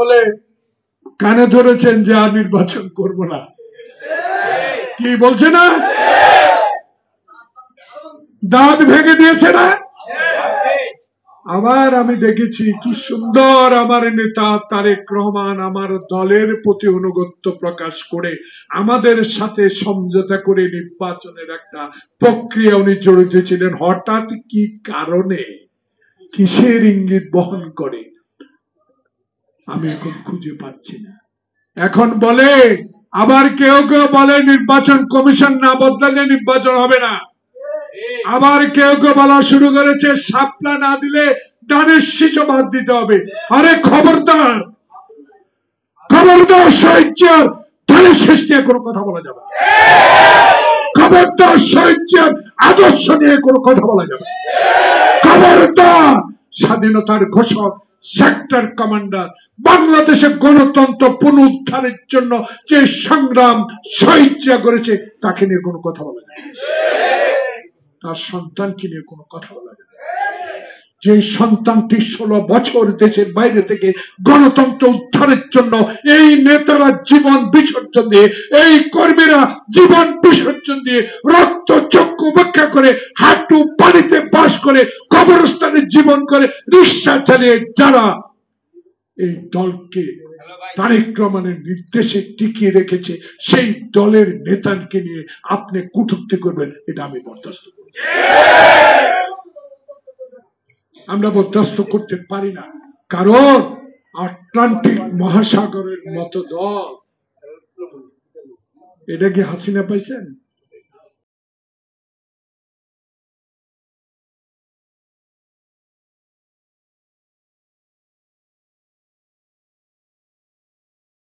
বলে কানে ধরেছেন যে আর নির্বাচন করব না, কি বলছে না? দাঁত ভেঙে দিয়েছে না? আবার আমি দেখেছি কি সুন্দর আমার নেতা তারেক রহমান আমার দলের প্রতি অনুগত্য প্রকাশ করে আমাদের সাথে সমঝোতা করে নির্বাচনের একটা প্রক্রিয়া উনি জড়িত ছিলেন। হঠাৎ কি কারণে, কিসের ইঙ্গিত বহন করে আমি এখন খুঁজে পাচ্ছি না। এখন বলে আবার কেউ কেউ বলে নির্বাচন কমিশন না বদলালে নির্বাচন হবে না। আবার কেউ কেউ বলা শুরু করেছে শাপলা না দিলে দানের শীষ বাদ দিতে হবে। আরে খবরদার, খবরদার, শহীদ ধানের শীষ নিয়ে কোনো কথা বলা যাবে না। খবরদার, শহীদ আদর্শ নিয়ে কোনো কথা বলা যাবে না। খবরদার, স্বাধীনতার ঘোষক, সেক্টর কমান্ডার, বাংলাদেশের গণতন্ত্র পুনরুদ্ধারের জন্য যে সংগ্রাম শহীদ করেছে তাকে নিয়ে কোনো কথা বলা যাবে না। তার সন্তানকে নিয়ে কোনো কথা বলা যাবে না। যে সন্তানটি 16 বছর দেশের বাইরে থেকে গণতন্ত্র উদ্ধারের জন্য এই নেতারা জীবন বিসর্জন দিয়ে, এই কর্মীরা জীবন বিসর্জন দিয়ে, রক্ত চক্ষু উপেক্ষা করে, হাঁটু পানিতে বাস করে, কবরস্থানে জীবন করে, রিক্সা চালিয়ে যারা এই দলকে তারেক রহমানের নির্দেশে টিকিয়ে রেখেছে, সেই দলের নেতাকে নিয়ে আপনি কটূক্তি করবেন, এটা আমি বরদাস্ত করি। আমরা বরদাস্ত করতে পারি না, কারণ আটলান্টিক মহাসাগরের মতো দল। এটা কি হাসিনা পাইছেন?